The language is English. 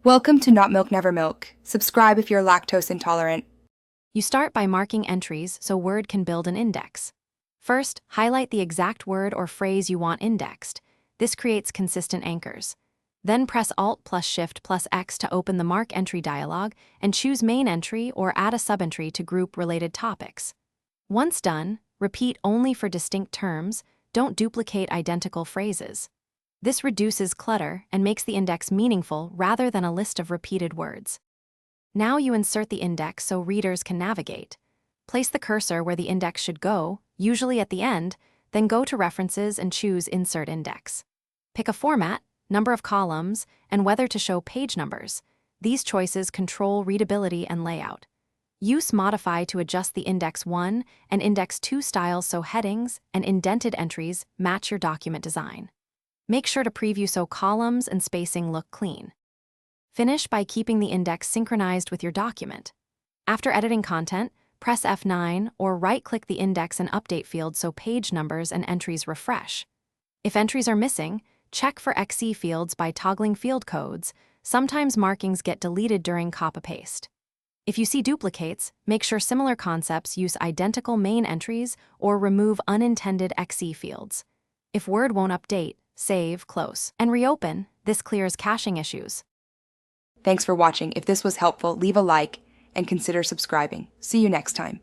Welcome to Not Milk Never Milk. Subscribe if you're lactose intolerant. You start by marking entries so Word can build an index. First, highlight the exact word or phrase you want indexed. This creates consistent anchors. Then press Alt plus Shift plus X to open the Mark Entry dialog and choose Main Entry or add a subentry to group related topics. Once done, repeat only for distinct terms, don't duplicate identical phrases. This reduces clutter and makes the index meaningful rather than a list of repeated words. Now you insert the index so readers can navigate. Place the cursor where the index should go, usually at the end, then go to References and choose Insert Index. Pick a format, number of columns, and whether to show page numbers. These choices control readability and layout. Use Modify to adjust the Index 1 and Index 2 styles so headings and indented entries match your document design. Make sure to preview so columns and spacing look clean. Finish by keeping the index synchronized with your document. After editing content, press F9 or right-click the index and update field so page numbers and entries refresh. If entries are missing, check for XE fields by toggling field codes. Sometimes markings get deleted during copy-paste. If you see duplicates, make sure similar concepts use identical main entries or remove unintended XE fields. If Word won't update, save, close, and reopen. This clears caching issues. Thanks for watching. If this was helpful, leave a like and consider subscribing. See you next time.